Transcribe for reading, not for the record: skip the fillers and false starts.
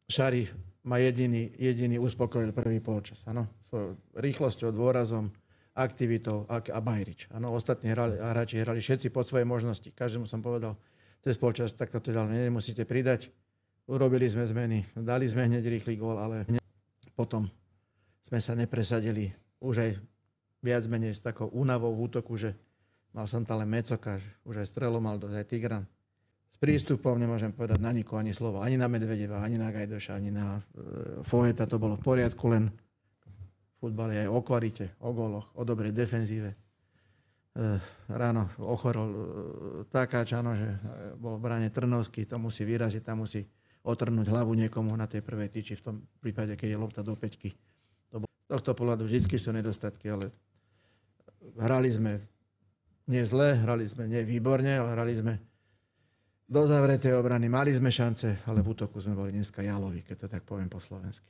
Šari ma jediný uspokojil prvý polčas. Áno, svojou rýchlosťou, dôrazom, aktivitou a Bajrič. Áno, ostatní hráči hrali všetci pod svoje možnosti. Každému som povedal, cez polčas takto to ďalej nemusíte pridať. Urobili sme zmeny, dali sme hneď rýchly gól, ale potom sme sa nepresadili. Už aj viac menej s takou únavou v útoku, že mal som tam len Mecoka, už aj Strelo mal dosť, aj Tigran. S prístupom nemôžem povedať na nikoho ani slovo. Ani na Medvedeva, ani na Gajdoša, ani na Foheta. To bolo v poriadku, len futbal je aj o kvalite, o góloch, o dobrej defenzíve. Ráno ochorol Takáč, áno, že bol v bráne Trnovský, to musí vyraziť, tam musí otrhnúť hlavu niekomu na tej prvej tyči, v tom prípade, keď je lopta do päťky. Z tohto pohľadu vždy sú nedostatky, ale hrali sme nie zle, hrali sme nie výborne, ale hrali sme do zavretej obrany. Mali sme šance, ale v útoku sme boli dneska jaloví, keď to tak poviem po slovensky.